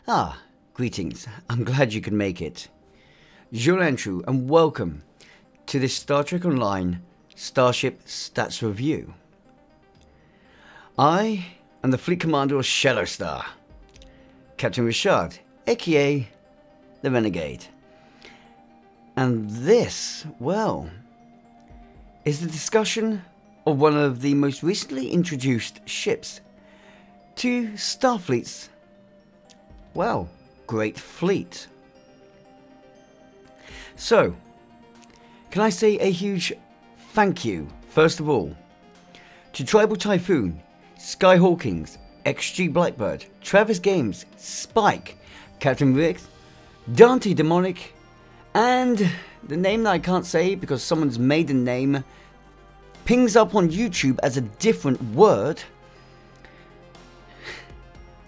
Ah, greetings. I'm glad you could make it. Jour Entru, and welcome to this Star Trek Online Starship Stats Review. I am the Fleet Commander of SHadowStar, Captain Ri'shad, aka the Renegade. And this, well, is the discussion of one of the most recently introduced ships to Starfleet's, well, Great Fleet. So, can I say a huge thank you, first of all, to Tribal Typhoon, Skyhawkings, XG Blackbird, Travis Games, Spike, Captain Riggs, Dante Demonic, and the name that I can't say because someone's maiden name pings up on YouTube as a different word.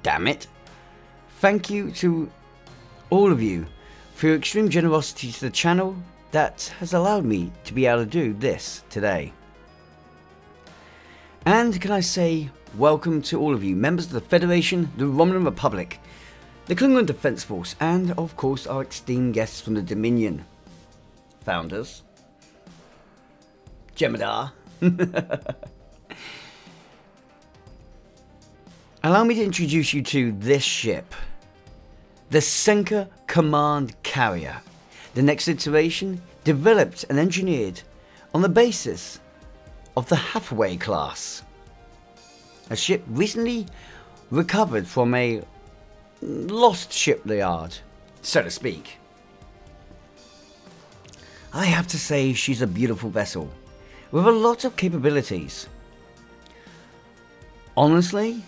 Damn it. Thank you to all of you for your extreme generosity to the channel that has allowed me to be able to do this today. And can I say welcome to all of you, members of the Federation, the Romulan Republic, the Klingon Defense Force, and of course our esteemed guests from the Dominion. Founders. Jemadar. Allow me to introduce you to this ship. The Seneca Command Carrier. The next iteration developed and engineered on the basis of the Hathaway class. A ship recently recovered from a lost shipyard, so to speak. I have to say she's a beautiful vessel with a lot of capabilities. Honestly,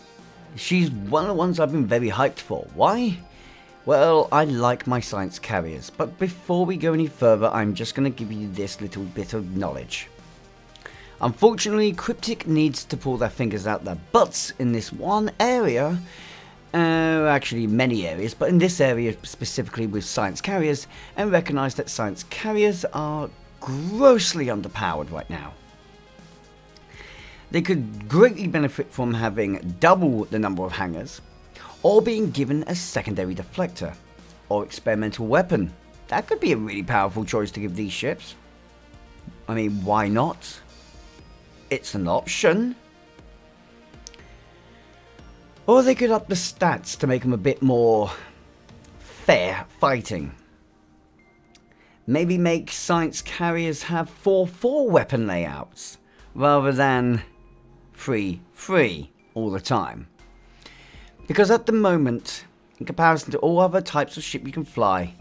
she's one of the ones I've been very hyped for. Why? Well, I like my science carriers, but before we go any further, I'm just going to give you this little bit of knowledge. Unfortunately, Cryptic needs to pull their fingers out their butts in this one area. Actually many areas, but in this area specifically with science carriers, and recognise that science carriers are grossly underpowered right now. They could greatly benefit from having double the number of hangars, or being given a secondary deflector, or experimental weapon. That could be a really powerful choice to give these ships. I mean, why not? It's an option. Or they could up the stats to make them a bit more fair fighting. Maybe make science carriers have 4-4 weapon layouts, rather than 3-3 all the time. Because at the moment, in comparison to all other types of ship you can fly,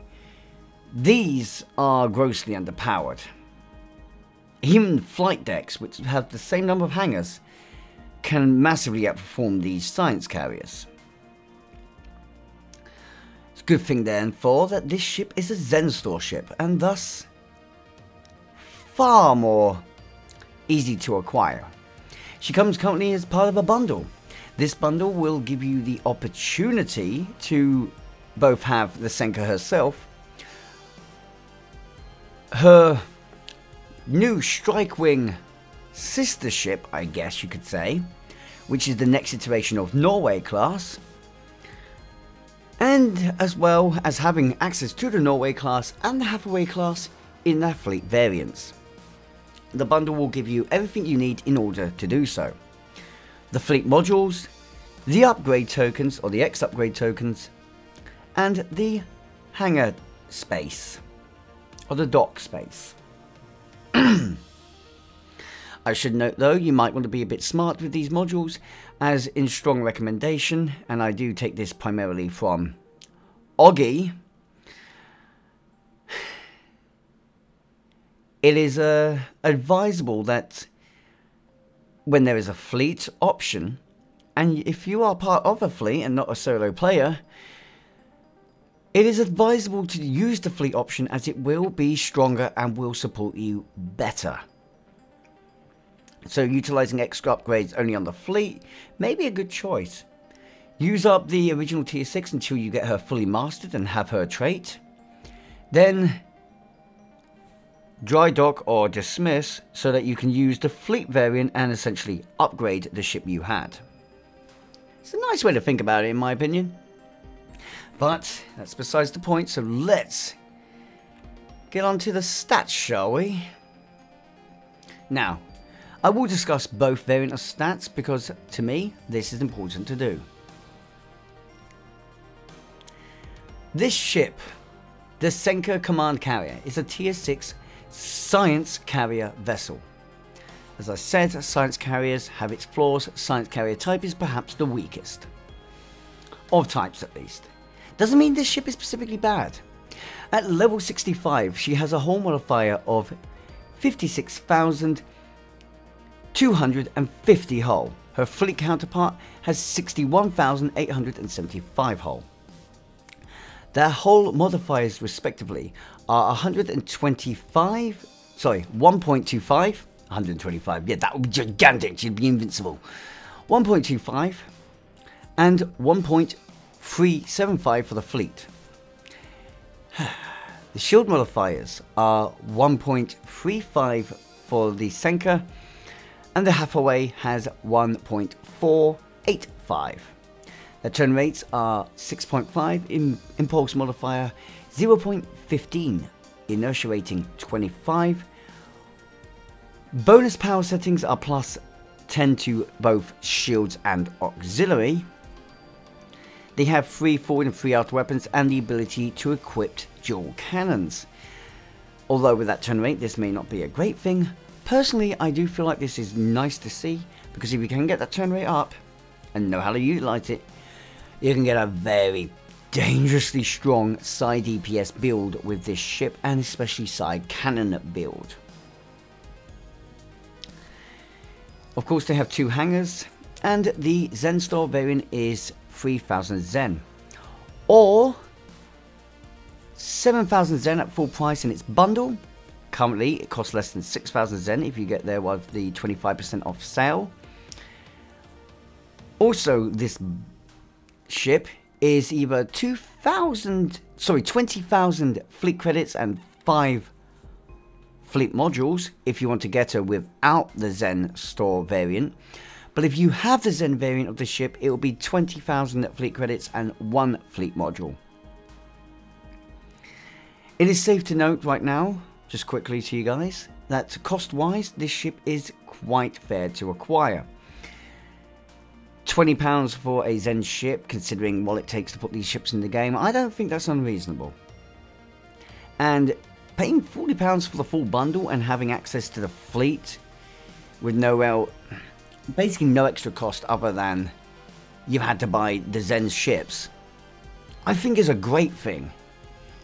these are grossly underpowered. Even flight decks, which have the same number of hangars, can massively outperform these science carriers. It's a good thing therefore that this ship is a Xenstor ship, and thus far more easy to acquire. She comes currently as part of a bundle. This bundle will give you the opportunity to both have the Seneca herself, her new Strike Wing sister ship, I guess you could say, which is the next iteration of Norway class, and as well as having access to the Norway class and the Hathaway class in their fleet variants. The bundle will give you everything you need in order to do so. The fleet modules, the upgrade tokens or the X upgrade tokens, and the hangar space or the dock space. I should note though, you might want to be a bit smart with these modules, as in strong recommendation, and I do take this primarily from Oggy. It is advisable that when there is a fleet option, and if you are part of a fleet and not a solo player, it is advisable to use the fleet option, as it will be stronger and will support you better. So utilising extra upgrades only on the fleet may be a good choice. Use up the original tier 6 until you get her fully mastered and have her trait. Then dry dock or dismiss so that you can use the fleet variant and essentially upgrade the ship you had. It's a nice way to think about it, in my opinion. But that's besides the point, so let's get on to the stats, shall we? Now, I will discuss both variant of stats because, to me, this is important to do. This ship, the Seneca Command Carrier, is a Tier 6 science carrier vessel. As I said, science carriers have its flaws. Science carrier type is perhaps the weakest. Of types, at least. Doesn't mean this ship is specifically bad. At level 65, she has a hull modifier of 56,250 hull. Her fleet counterpart has 61,875 hull. Their hull modifiers, respectively, are 125, sorry, 1.25, 125, yeah, that would be gigantic, she'd be invincible. 1.25 and 1.375 for the fleet. The shield modifiers are 1.35 for the Seneca, and the Hathaway has 1.485. The turn rates are 6.5 impulse modifier, 0.15 inertia rating 25. Bonus power settings are plus 10 to both shields and auxiliary. They have 3 forward and 3 after weapons and the ability to equip dual cannons. Although with that turn rate this may not be a great thing, personally I do feel like this is nice to see, because if you can get that turn rate up and know how to utilize it, you can get a very dangerously strong side DPS build with this ship, and especially side cannon build. Of course they have 2 hangars, and the Zen store variant is 3,000 Zen, or 7,000 Zen at full price in its bundle. Currently it costs less than 6,000 Zen if you get there with the 25% off sale. Also, this ship is either 20,000 fleet credits and 5 fleet modules if you want to get her without the Zen store variant. But if you have the Zen variant of the ship, it will be 20,000 fleet credits and 1 fleet module. It is safe to note right now, just quickly to you guys, that cost-wise, this ship is quite fair to acquire. £20 for a Zen ship, considering what it takes to put these ships in the game, I don't think that's unreasonable. And paying £40 for the full bundle and having access to the fleet with basically no extra cost other than you had to buy the Zen ships, I think is a great thing.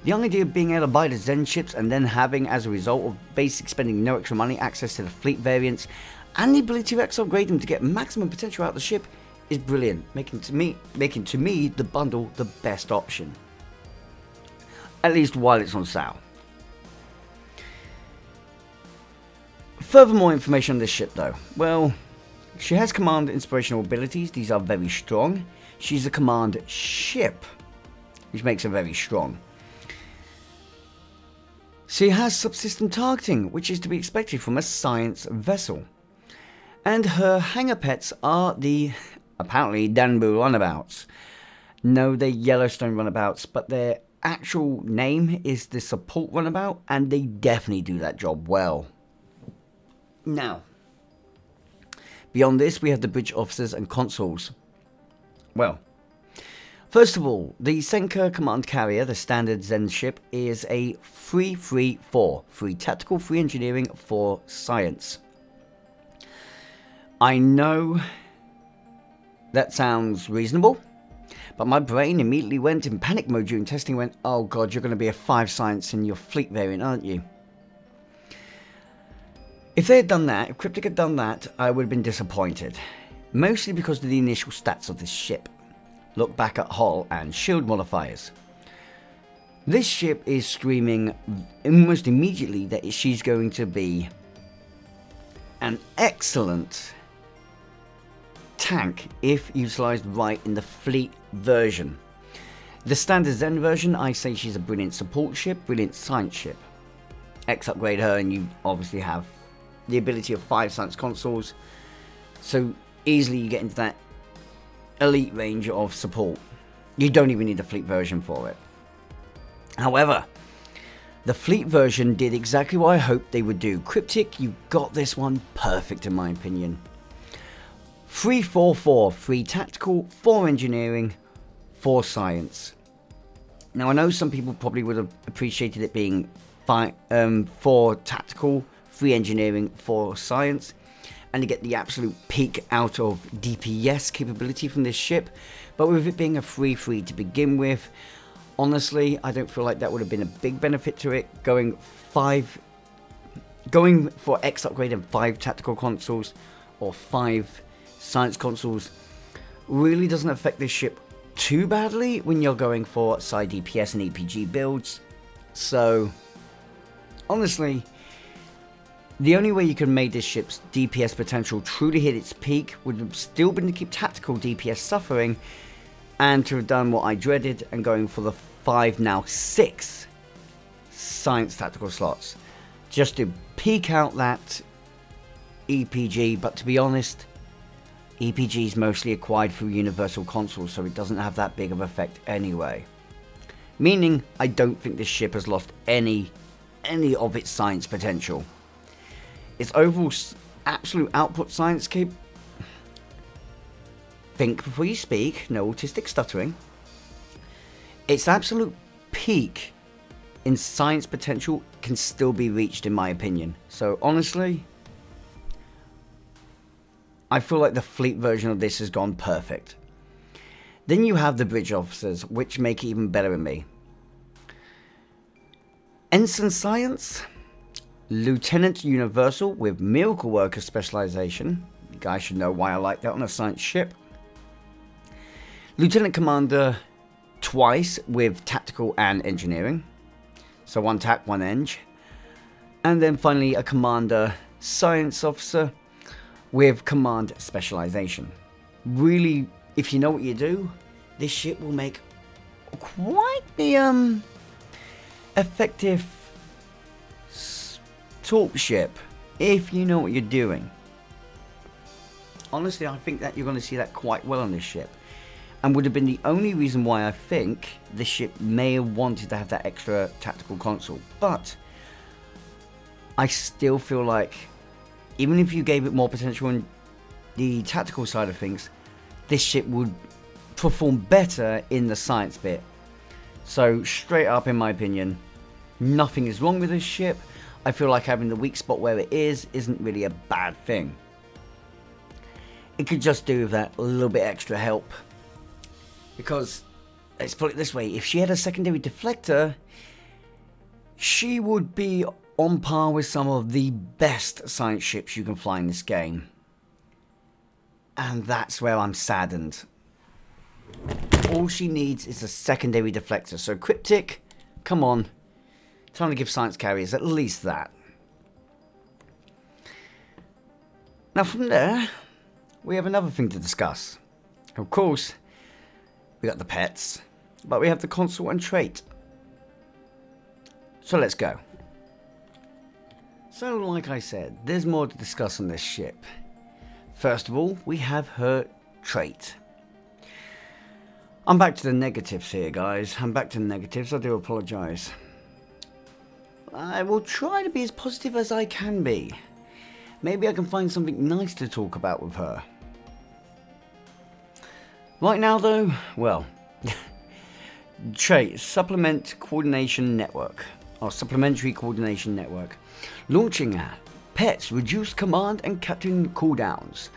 The idea of being able to buy the Zen ships and then having, as a result of basically spending no extra money, access to the fleet variants and the ability to upgrade them to get maximum potential out of the ship is brilliant, making to me the bundle the best option, at least while it's on sale. Furthermore information on this ship though, well, she has command inspirational abilities. These are very strong. She's a command ship, which makes her very strong. She has subsystem targeting, which is to be expected from a science vessel. And her hangar pets are the, apparently, Danbu runabouts. No, they're Yellowstone runabouts, but their actual name is the support runabout, and they definitely do that job well. Now, beyond this, we have the bridge officers and consuls. Well, first of all, the Seneca Command Carrier, the standard Zen ship, is a 3-3-4. 3 tactical, 3 engineering, 4 science. I know that sounds reasonable, but my brain immediately went in panic mode during testing, went, oh god, you're going to be a 5 science in your fleet variant, aren't you? If they had done that, if Cryptic had done that, I would have been disappointed. Mostly because of the initial stats of this ship. Look back at hull and shield modifiers. This ship is screaming almost immediately that she's going to be an excellent tank if utilized right in the fleet version. The standard Zen version, I say she's a brilliant support ship, brilliant science ship. X upgrade her and you obviously have the ability of 5 science consoles, so easily you get into that elite range of support. You don't even need a fleet version for it. However, the fleet version did exactly what I hoped they would do. Cryptic, you got this one perfect in my opinion. 3-4-4, 3 tactical, 4 engineering, 4 science. Now I know some people probably would have appreciated it being 4 tactical, 3 engineering, 4 science, and to get the absolute peak out of DPS capability from this ship. But with it being a 3-3 to begin with, honestly, I don't feel like that would have been a big benefit to it. Going for X upgrade and 5 tactical consoles or 5 science consoles really doesn't affect this ship too badly when you're going for side DPS and EPG builds. So honestly, the only way you can make this ship's DPS potential truly hit its peak would have still been to keep tactical DPS suffering, and to have done what I dreaded and going for the 5, now 6 science tactical slots, just to peak out that EPG. But to be honest, EPG is mostly acquired through universal consoles, so it doesn't have that big of effect anyway. Meaning, I don't think this ship has lost any of its science potential. Its overall absolute output science think before you speak, no autistic stuttering. Its absolute peak in science potential can still be reached in my opinion. So honestly, I feel like the fleet version of this has gone perfect. Then you have the bridge officers, which make it even better in me. Ensign Science, Lieutenant Universal with Miracle Worker specialization. You guys should know why I like that on a science ship. Lieutenant Commander twice with Tactical and Engineering. So 1 tac, 1 eng. And then finally a Commander Science Officer with Command Specialization. Really, if you know what you do, this ship will make quite the effective torp ship if you know what you're doing. Honestly, I think that you're going to see that quite well on this ship, and would have been the only reason why I think this ship may have wanted to have that extra tactical console. But I still feel like even if you gave it more potential in the tactical side of things, this ship would perform better in the science bit. So straight up, in my opinion, nothing is wrong with this ship. I feel like having the weak spot where it isn't really a bad thing. It could just do with that little bit extra help. Because, let's put it this way, if she had a secondary deflector, she would be on par with some of the best science ships you can fly in this game. And that's where I'm saddened. All she needs is a secondary deflector. So Cryptic, come on. Time to give science carriers at least that. Now from there, we have another thing to discuss. Of course, we got the pets, but we have the console and trait. So let's go. So like I said, there's more to discuss on this ship. First of all, we have her trait. I'm back to the negatives here, guys. I'm back to the negatives. I do apologise. I will try to be as positive as I can be. Maybe I can find something nice to talk about with her. Right now though, well, trait, supplement coordination network, or supplementary coordination network. Launching at pets, reduce command and captain cooldowns.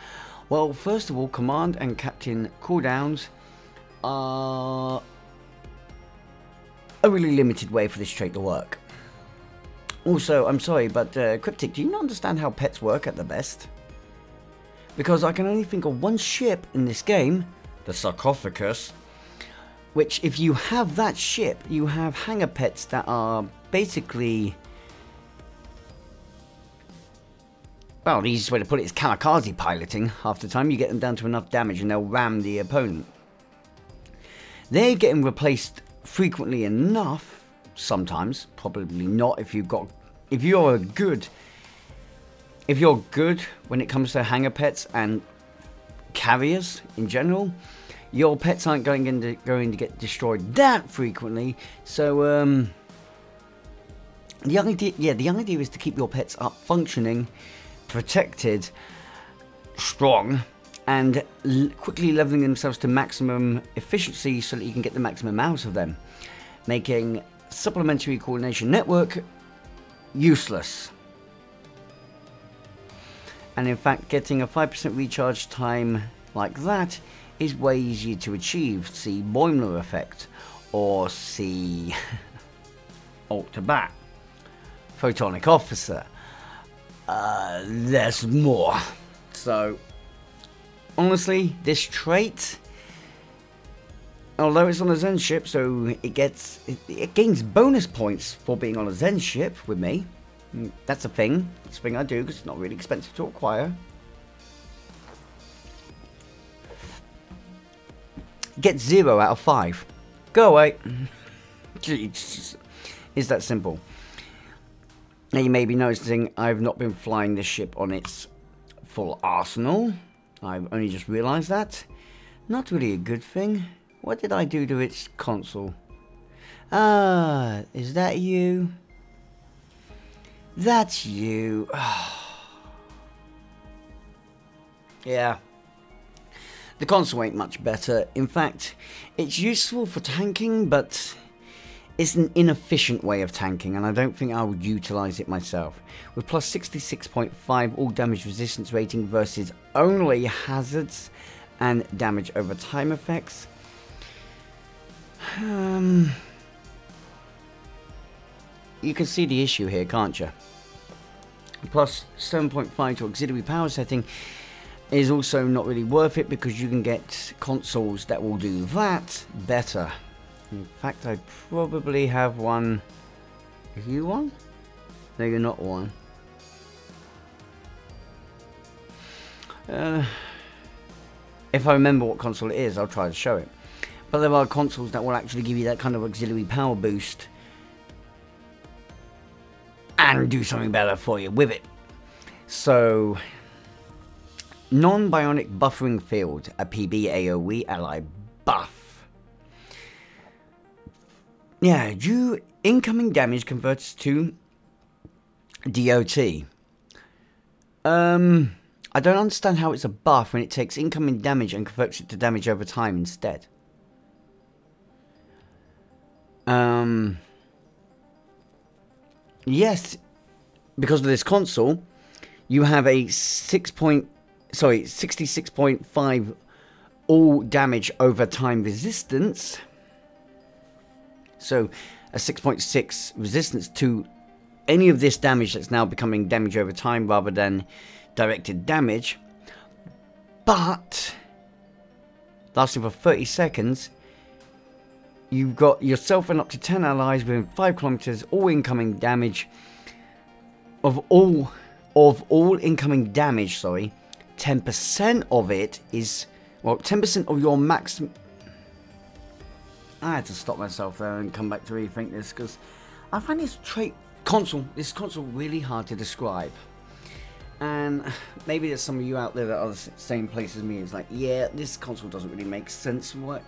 Well, first of all, command and captain cooldowns are a really limited way for this trait to work. Also, I'm sorry, but Cryptic, do you not understand how pets work at the best? Because I can only think of one ship in this game, the Sarcophagus, which if you have that ship, you have hangar pets that are basically, well, the easiest way to put it is kamikaze piloting. Half the time you get them down to enough damage and they'll ram the opponent. They're getting replaced frequently enough, sometimes, probably not if you're good when it comes to hangar pets and carriers in general. your pets aren't going to get destroyed that frequently. So the idea is to keep your pets up, functioning, protected, strong, and quickly leveling themselves to maximum efficiency so that you can get the maximum out of them, making supplementary coordination network useless. And in fact, getting a 5% recharge time like that is way easier to achieve. See Boimler effect, or see Alt to Bat, Photonic Officer. There's more. So honestly, this trait, although it's on a Zen ship, so it gains bonus points for being on a Zen ship with me. That's a thing. It's a thing I do because it's not really expensive to acquire. Get 0 out of 5. Go away. It's that simple. Now you may be noticing I've not been flying this ship on its full arsenal. I've only just realised that. Not really a good thing. What did I do to its console? Ah, is that you? That's you. Yeah. The console ain't much better. In fact, it's useful for tanking, but it's an inefficient way of tanking, and I don't think I would utilise it myself. With plus 66.5 all damage resistance rating versus only hazards and damage over time effects. You can see the issue here, can't you? Plus 7.5 to auxiliary power setting is also not really worth it, because you can get consoles that will do that better. In fact, I probably have one. Are you one? No, you're not one. If I remember what console it is, I'll try to show it. But there are consoles that will actually give you that kind of auxiliary power boost and do something better for you with it. So, non-bionic buffering field, a PB AoE ally buff. Yeah, incoming damage converts to DOT. I don't understand how it's a buff when it takes incoming damage and converts it to damage over time instead. Yes, because of this console, you have a 66.5 all damage over time resistance. So a 6.6 resistance to any of this damage that's now becoming damage over time rather than directed damage. But lasting for 30 seconds, you've got yourself and up to 10 allies within 5 kilometers, all incoming damage of all incoming damage, sorry, 10% of it is, well, 10% of your maximum. I had to stop myself there and come back to rethink this, because I find this console really hard to describe. And maybe there's some of you out there that are the same place as me. It's like, yeah, this console doesn't really make sense. What?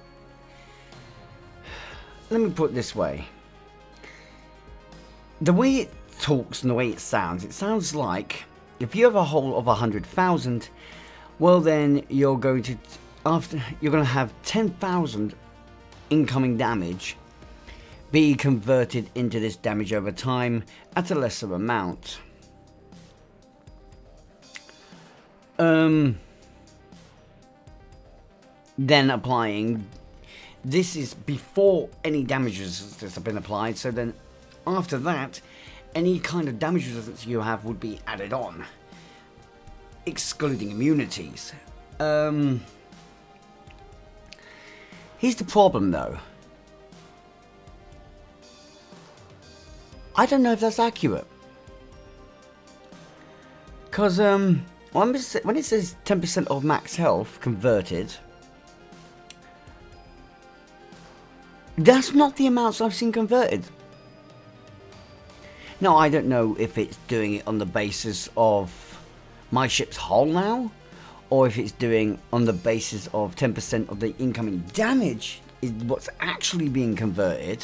Let me put it this way. The way it talks and the way it sounds like if you have a whole of 100,000, well then you're going to have 10,000 incoming damage be converted into this damage over time at a lesser amount. Then applying, this is before any damage resistance have been applied, so then after that, any kind of damage resistance you have would be added on, excluding immunities. Here's the problem though. I don't know if that's accurate. Because when it says 10% of max health converted, that's not the amounts I've seen converted. Now, I don't know if it's doing it on the basis of my ship's hull now, or if it's doing on the basis of 10% of the incoming damage is what's actually being converted,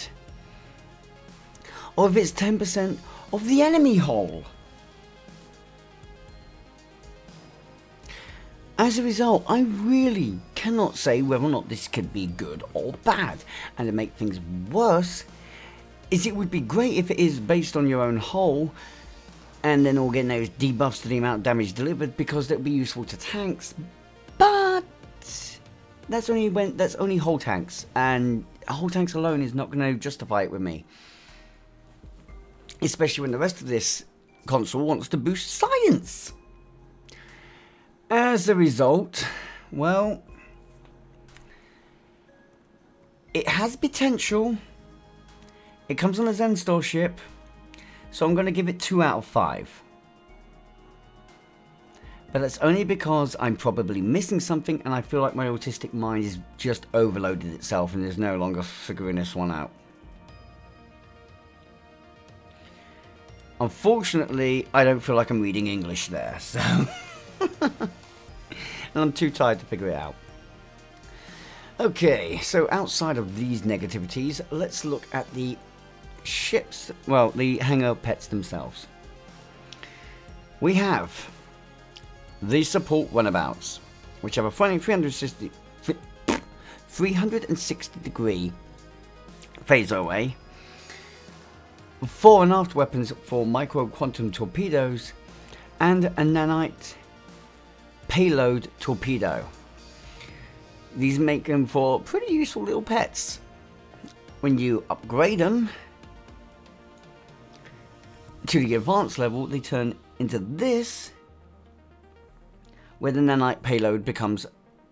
or if it's 10% of the enemy hull. As a result, I really cannot say whether or not this could be good or bad. And to make things worse, is it would be great if it is based on your own hull, and then all getting those debuffs to the amount of damage delivered, because that would be useful to tanks. But that's only hull tanks, and hull tanks alone is not going to justify it with me. Especially when the rest of this console wants to boost science. As a result, well, it has potential. It comes on a Zen Starship, so I'm going to give it 2 out of 5. But that's only because I'm probably missing something, and I feel like my autistic mind is just overloaded itself and is no longer figuring this one out. Unfortunately, I don't feel like I'm reading English there, so... and I'm too tired to figure it out. Okay, so outside of these negativities, let's look at the ships, well, the hangar pets themselves. We have the support runabouts, which have a flying 360 degree phaser array, fore and aft weapons for micro quantum torpedoes, and a nanite payload torpedo. These make them for pretty useful little pets. When you upgrade them to the advanced level, they turn into this, where the nanite payload becomes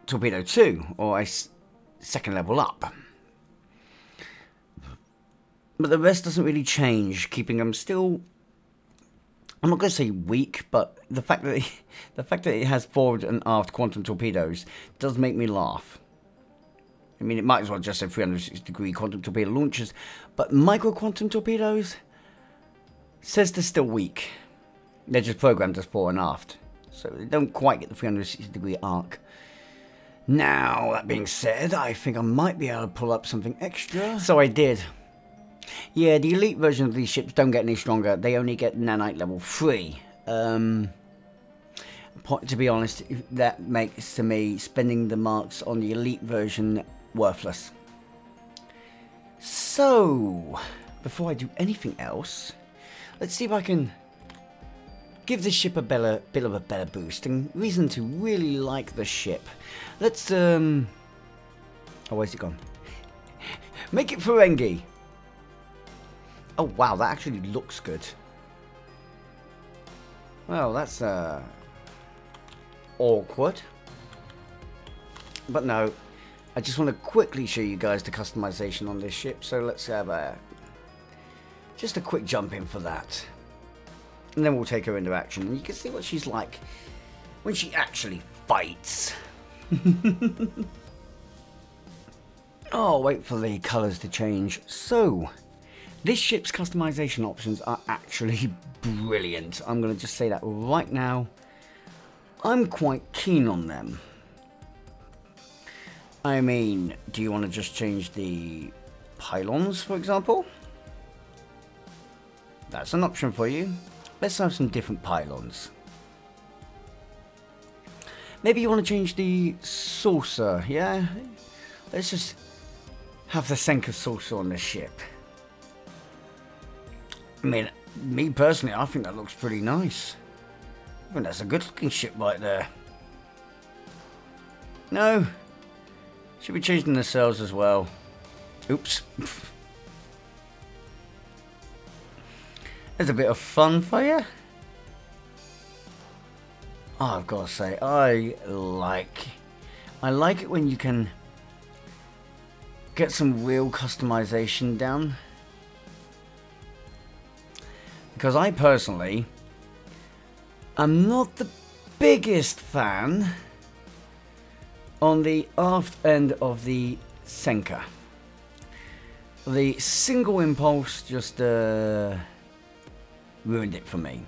torpedo 2, or a second level up. But the rest doesn't really change, keeping them still, I'm not going to say weak, but the fact that it has forward and aft quantum torpedoes does make me laugh. I mean, it might as well just say 360 degree quantum torpedo launchers, but micro quantum torpedoes says they're still weak. They're just programmed as fore and aft, so they don't quite get the 360 degree arc. Now, that being said, I think I might be able to pull up something extra. So I did. Yeah, the elite version of these ships don't get any stronger. They only get nanite level 3. To be honest, that makes to me spending the marks on the elite version worthless. So, before I do anything else, let's see if I can give this ship a bit of a better boost and reason to really like the ship. Let's oh, where's it gone? Make it Ferengi. Oh wow, that actually looks good. Well, that's awkward. But no, I just want to quickly show you guys the customization on this ship. So let's have just a quick jump in for that. And then we'll take her into action. And you can see what she's like when she actually fights. Oh, wait for the colours to change. So, this ship's customization options are actually brilliant. I'm going to just say that right now. I'm quite keen on them. I mean, do you want to just change the pylons, for example? That's an option for you. Let's have some different pylons. Maybe you want to change the saucer, yeah? Let's just have the Seneca saucer on the ship. I mean, me personally, I think that looks pretty nice. I think that's a good looking ship right there. No. Should be changing the sails as well. Oops. There's a bit of fun for you. Oh, I've got to say, I like it when you can get some real customization down. Because I personally am not the biggest fan on the aft end of the Seneca. The single impulse just ruined it for me.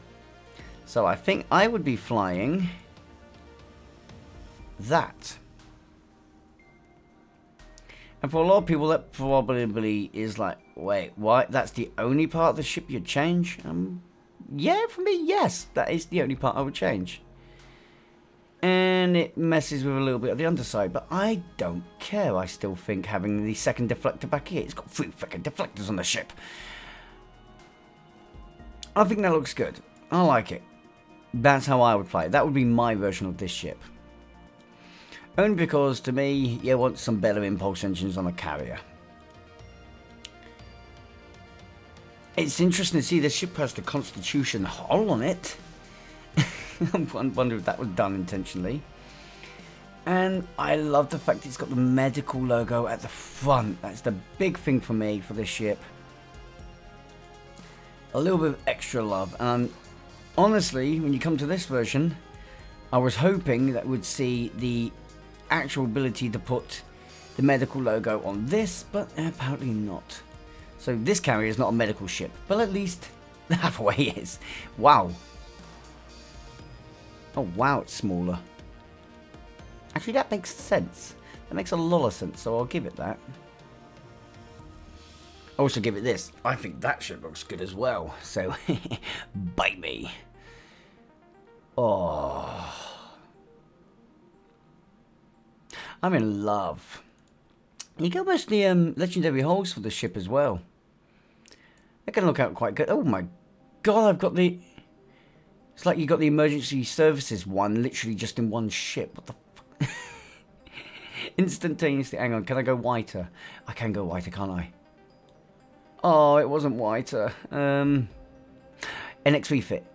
So I think I would be flying that. And for a lot of people, that probably is like, wait, what? That's the only part of the ship you'd change? Yeah, for me, yes. That is the only part I would change. And it messes with a little bit of the underside, but I don't care. I still think having the second deflector back here, it's got 3 freaking deflectors on the ship. I think that looks good. I like it. That's how I would play it. That would be my version of this ship. Only because, to me, you want some better impulse engines on a carrier. It's interesting to see this ship has the Constitution hull on it. I wonder if that was done intentionally. And I love the fact it's got the medical logo at the front. That's the big thing for me for this ship. A little bit of extra love. And honestly, when you come to this version, I was hoping that we'd see the actual ability to put the medical logo on this, but apparently not. So this carrier is not a medical ship, but at least halfway is. Wow. Oh wow, it's smaller. Actually, that makes sense. That makes a lot of sense, so I'll give it that. I'll also give it this. I think that ship looks good as well, so bite me. Oh, I'm in love. You got most of the legendary hulls for the ship as well. They can look out quite good. Oh my god, I've got the... It's like you got the emergency services one literally just in one ship. What the fuck? Instantaneously. Hang on, can I go whiter? I can go whiter, can't I? Oh, it wasn't whiter. NX3 fit.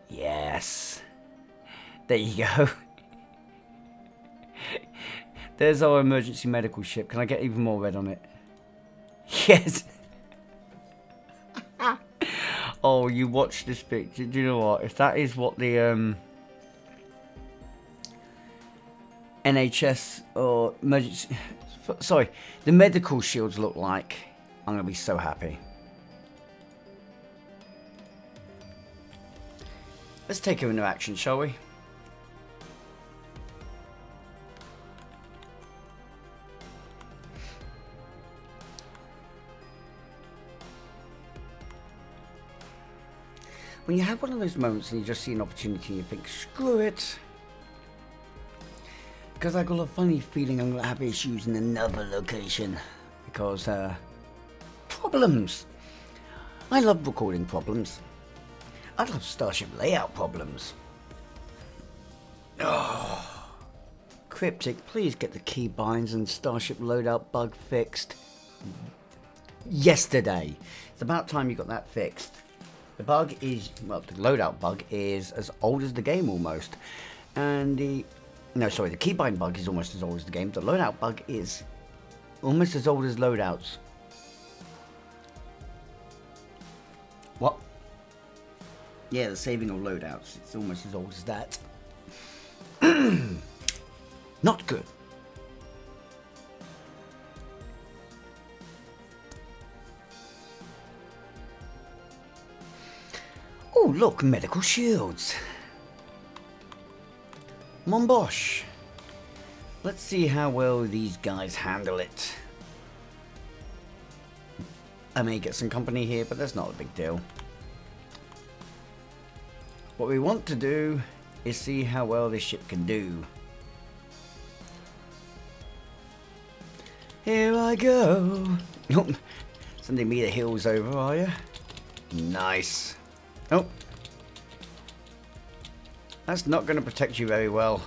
Yes. There you go. There's our emergency medical ship. Can I get even more red on it? Yes. Oh, you watch this picture. Do you know what? If that is what the NHS or emergency... Sorry, the medical shields look like, I'm going to be so happy. Let's take her into action, shall we? When you have one of those moments and you just see an opportunity and you think, screw it. Because I got a funny feeling I'm going to have issues in another location. Because, problems. I love recording problems. I love Starship layout problems. Oh. Cryptic, please get the keybinds and Starship loadout bug fixed. Yesterday. It's about time you got that fixed. The bug is, well, the loadout bug is as old as the game almost. And the keybind bug is almost as old as the game. The loadout bug is almost as old as loadouts. What? Yeah, the saving of loadouts. It's almost as old as that. Not good. Oh, look, medical shields. Monbosh. Let's see how well these guys handle it. I may get some company here, but that's not a big deal. What we want to do is see how well this ship can do. Here I go. Oh, sending me the hills over, are you? Nice. Oh, that's not going to protect you very well.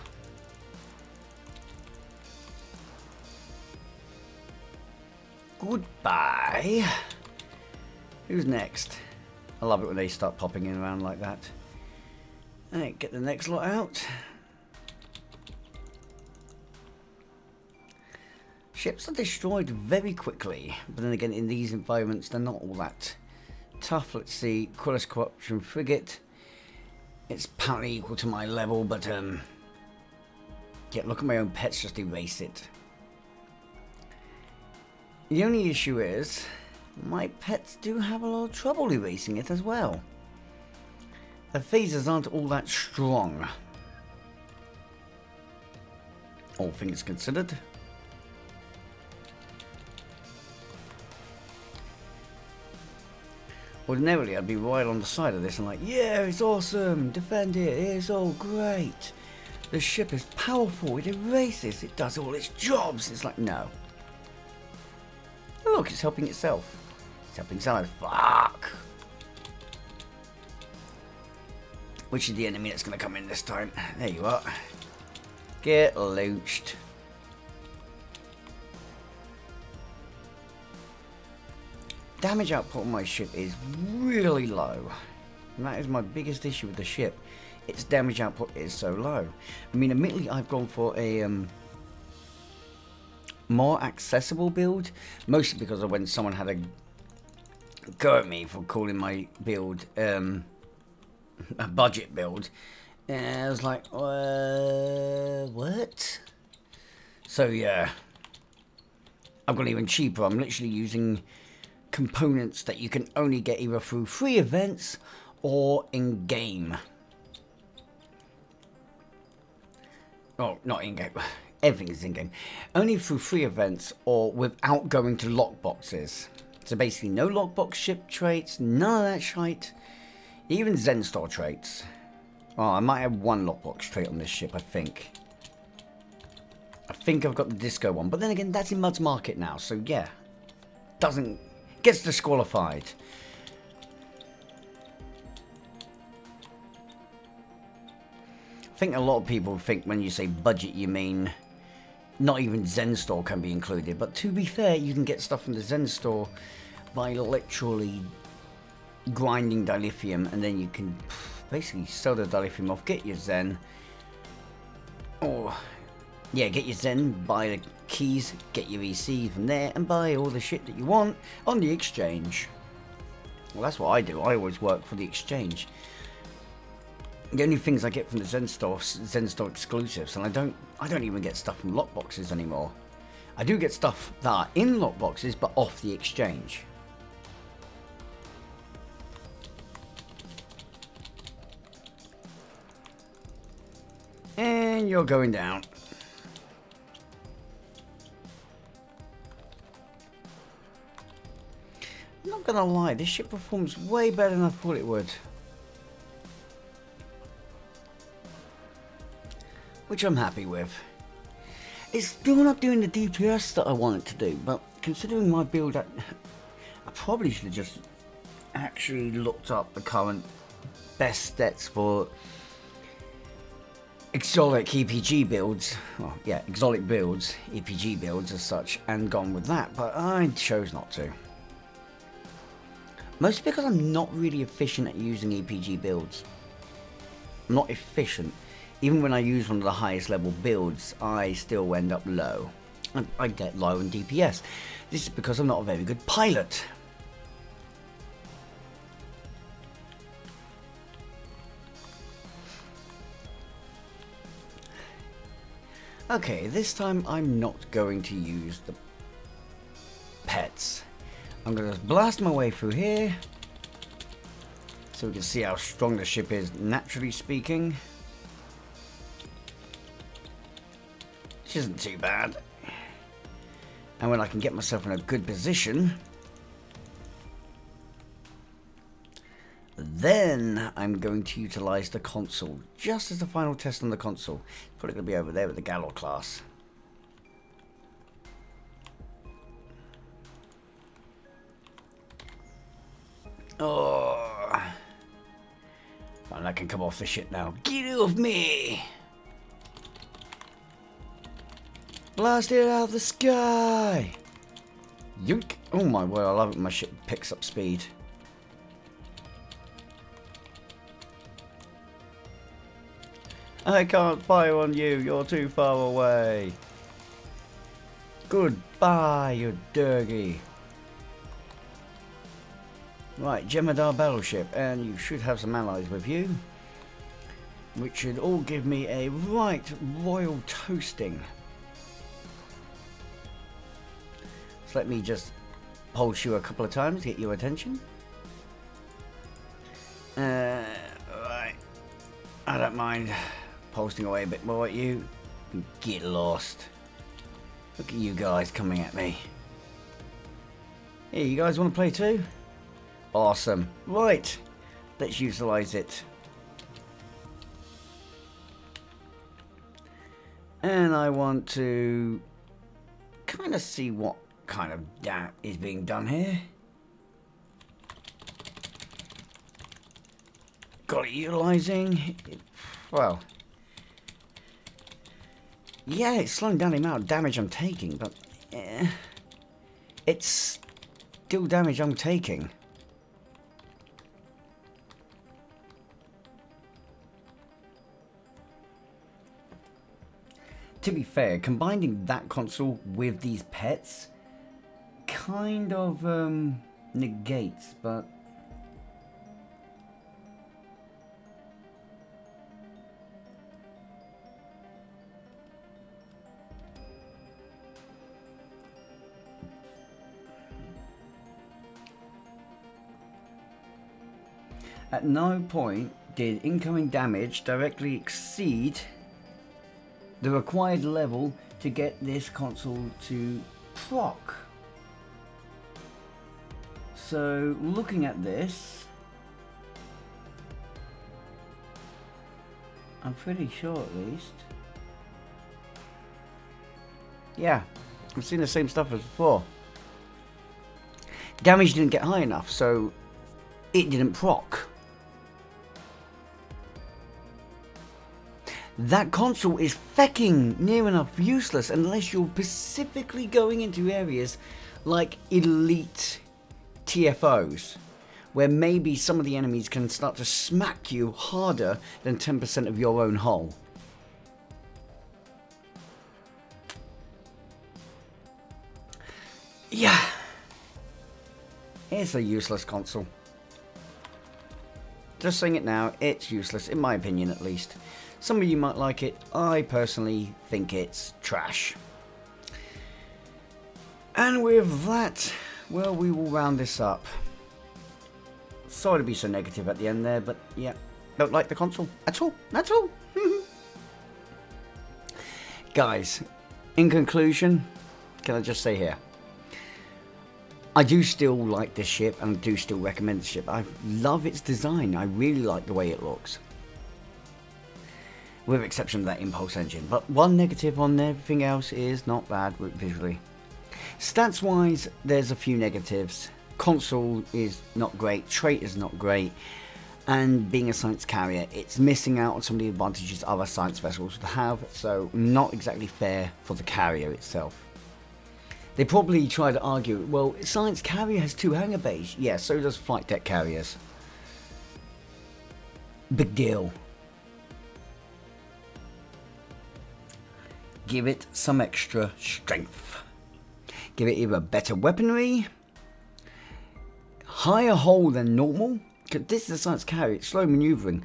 Goodbye. Who's next? I love it when they start popping in around like that. Alright, get the next lot out. Ships are destroyed very quickly, but then again in these environments they're not all that tough. Let's see, Quillis Corruption Frigate. It's apparently equal to my level, but yeah, look at my own pets, just erase it. The only issue is, my pets do have a lot of trouble erasing it as well. The phasers aren't all that strong. all things considered. Ordinarily, I'd be right on the side of this and like, yeah, it's awesome, defend it, it's all great. The ship is powerful, it erases, it does all its jobs. It's like, no. Oh, look, it's helping itself. It's helping itself. Fuck. Which is the enemy that's going to come in this time? There you are. Get launched. Damage output on my ship is really low. And that is my biggest issue with the ship. Its damage output is so low. I mean, admittedly, I've gone for a more accessible build. Mostly because of when someone had a go at me for calling my build a budget build. And I was like, what? So, yeah. I've gone even cheaper. I'm literally using components that you can only get either through free events or in game. Oh, not in game. Everything is in game. Only through free events or without going to lockboxes. So basically, no lockbox ship traits, none of that shite. Even Zen-Star traits. Oh, I might have one lockbox trait on this ship, I think. I think I've got the disco one, but then again, that's in Mud's Market now, so yeah. Gets disqualified. I think a lot of people think when you say budget, you mean not even Zen Store can be included. But to be fair, you can get stuff from the Zen Store by literally grinding dilithium, and then you can basically sell the dilithium off, get your Zen, or yeah, get your Zen, buy the keys, get your EC from there, and buy all the shit that you want on the exchange. Well, that's what I do. I always work for the exchange. The only things I get from the Zen Store exclusives, and I don't even get stuff from lockboxes anymore. I do get stuff that are in lockboxes, but off the exchange. And you're going down. I'm not gonna lie, this ship performs way better than I thought it would. Which I'm happy with. It's still not doing the DPS that I want it to do, but considering my build, I probably should have just actually looked up the current best stats for exotic EPG builds. Well, yeah, exotic builds, EPG builds as such, and gone with that, but I chose not to. Mostly because I'm not really efficient at using EPG builds. I'm not efficient. Even when I use one of the highest level builds, I still end up low. I get low in DPS. This is because I'm not a very good pilot. Okay, this time I'm not going to use the pets. I'm going to blast my way through here, so we can see how strong the ship is, naturally speaking. Which isn't too bad. And when I can get myself in a good position, then I'm going to utilize the console, just as the final test on the console. It's probably going to be over there with the Galor class. Oh, and I can come off the ship now. Get off me! Blast it out of the sky! Yoink! Oh my word, I love it when my ship picks up speed. I can't fire on you, you're too far away. Goodbye, you dirty. Right, Jemadar battleship, and you should have some allies with you, which should all give me a right royal toasting. So let me just pulse you a couple of times, get your attention. Right, I don't mind pulsing away a bit more at you. Get lost. Look at you guys coming at me. Hey, you guys want to play too? Awesome. Right. Let's utilize it. And I want to kind of see what kind of that is being done here. Got it utilizing. Well, yeah, it's slowing down the amount of damage I'm taking, but it's still damage I'm taking. To be fair, combining that console with these pets kind of negates, but at no point did incoming damage directly exceed the required level to get this console to proc. So looking at this, I'm pretty sure at least. Yeah, I've seen the same stuff as before. Damage didn't get high enough, so it didn't proc. That console is fecking near enough useless unless you're specifically going into areas like elite TFOs, where maybe some of the enemies can start to smack you harder than 10% of your own hull. Yeah, it's a useless console. Just saying it now, it's useless, in my opinion at least. Some of you might like it. I personally think it's trash. And with that, well, we will round this up. Sorry to be so negative at the end there, but yeah, don't like the console at all. That's all. Guys, in conclusion, can I just say here, I do still like this ship and do still recommend the ship. I love its design. I really like the way it looks, with exception of that impulse engine. But one negative on everything else is not bad visually. Stats wise, there's a few negatives. Console is not great, trait is not great, and being a science carrier, it's missing out on some of the advantages other science vessels would have, so not exactly fair for the carrier itself. They probably try to argue, well, science carrier has 2 hangar bays. Yeah, so does flight deck carriers. Big deal. Give it some extra strength. Give it either better weaponry, higher hull than normal, because this is a science carrier, it's slow maneuvering.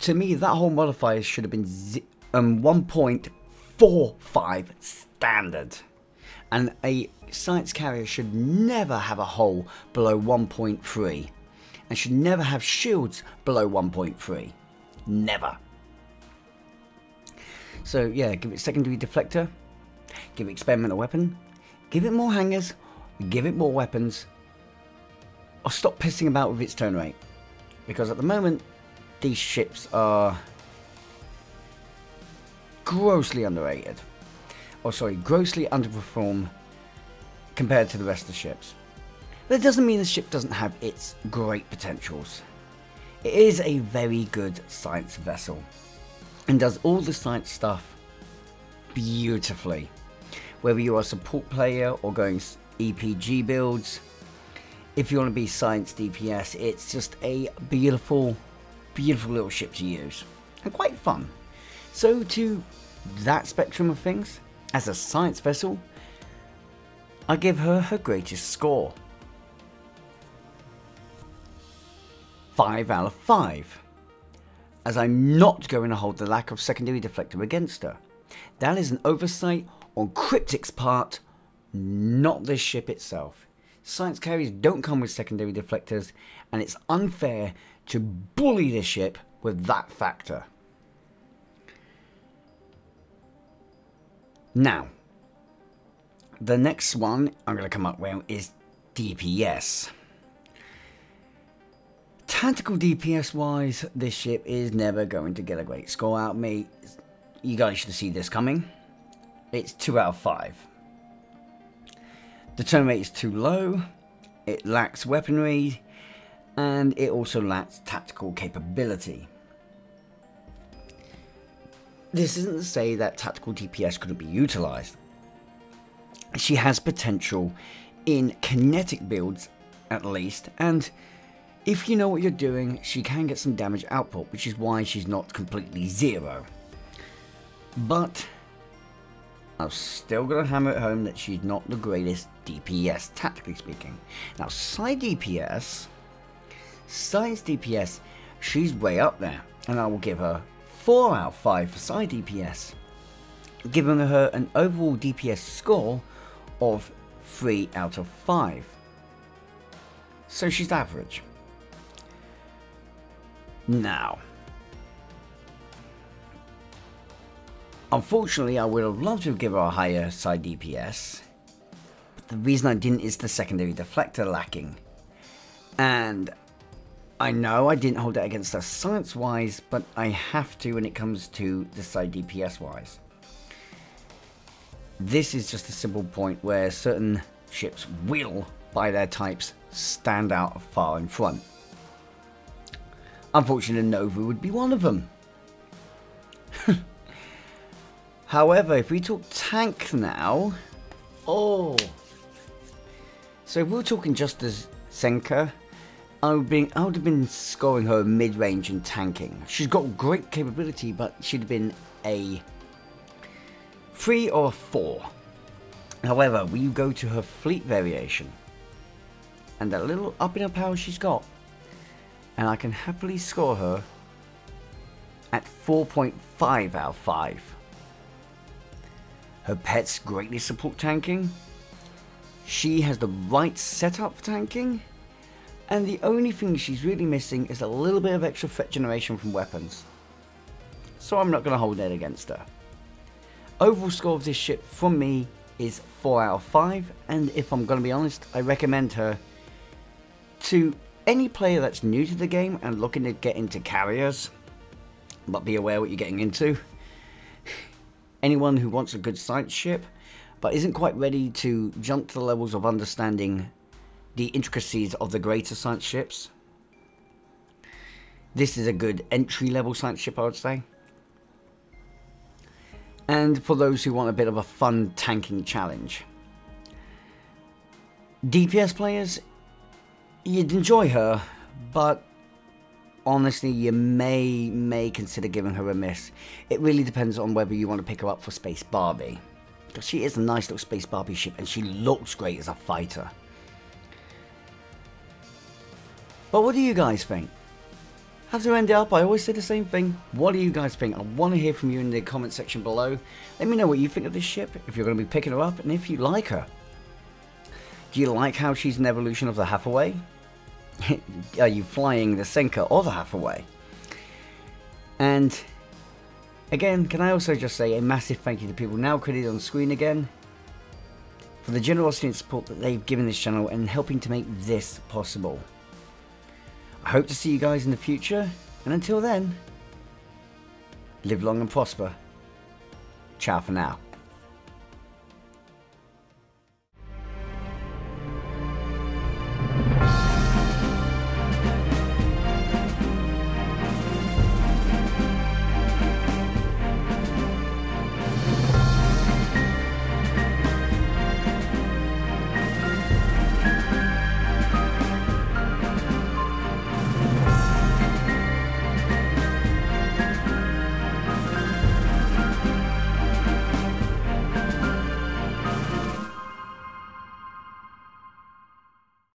To me, that hull modifier should have been 1.45 standard. And a science carrier should never have a hull below 1.3. And should never have shields below 1.3. Never. So yeah, give it secondary deflector, give it experimental weapon, give it more hangars, give it more weapons, or stop pissing about with its turn rate. Because at the moment, these ships are grossly underrated. Or sorry, grossly underperform compared to the rest of the ships. That doesn't mean the ship doesn't have its great potentials. It is a very good science vessel and does all the science stuff beautifully. Whether you are a support player or going EPG builds, if you want to be science DPS, it's just a beautiful, beautiful little ship to use. And quite fun. So to that spectrum of things, as a science vessel, I give her her greatest score. 5 out of 5. As I'm not going to hold the lack of secondary deflector against her. That is an oversight on Cryptic's part, not the ship itself. Science carriers don't come with secondary deflectors, and it's unfair to bully the ship with that factor. Now, the next one I'm going to come up with is DPS. Tactical DPS wise, this ship is never going to get a great score out of me. You guys should see this coming. It's 2 out of 5. The turn rate is too low, it lacks weaponry, and it also lacks tactical capability. This isn't to say that tactical DPS couldn't be utilised. She has potential in kinetic builds at least, and if you know what you're doing, she can get some damage output, which is why she's not completely zero. But I'm still going to hammer it home that she's not the greatest DPS, tactically speaking. Now, side DPS, science DPS, she's way up there, and I will give her 4 out of 5 for side DPS, giving her an overall DPS score of 3 out of 5. So she's average. Now, unfortunately, I would have loved to give her a higher side DPS, but the reason I didn't is the secondary deflector lacking. And I know I didn't hold that against her science-wise, but I have to when it comes to the side DPS-wise. This is just a simple point where certain ships will, by their types, stand out far in front. Unfortunately, Nova would be one of them. However, if we talk tank now... Oh! So if we were talking just as Seneca, I would have been scoring her mid-range in tanking. She's got great capability, but she'd have been a 3 or a 4. However, when you go to her fleet variation, and that little up in her power she's got, and I can happily score her at 4.5 out of 5. Her pets greatly support tanking. She has the right setup for tanking. And the only thing she's really missing is a little bit of extra threat generation from weapons. So I'm not going to hold that against her. Overall score of this ship from me is 4 out of 5. And if I'm going to be honest, I recommend her to any player that's new to the game and looking to get into carriers, but be aware what you're getting into. Anyone who wants a good science ship, but isn't quite ready to jump to the levels of understanding the intricacies of the greater science ships. This is a good entry-level science ship, I would say. And for those who want a bit of a fun tanking challenge. DPS players, you'd enjoy her, but honestly, you may consider giving her a miss. It really depends on whether you want to pick her up for Space Barbie. Because she is a nice little Space Barbie ship, and she looks great as a fighter. But what do you guys think? Have to end it up, I always say the same thing. What do you guys think? I want to hear from you in the comment section below. Let me know what you think of this ship, if you're going to be picking her up, and if you like her. Do you like how she's an evolution of the Hathaway? Are you flying the Seneca or the Hathaway? And again, can I also just say a massive thank you to people now credited on screen again for the generosity and support that they've given this channel and helping to make this possible. I hope to see you guys in the future, and until then, live long and prosper. Ciao for now.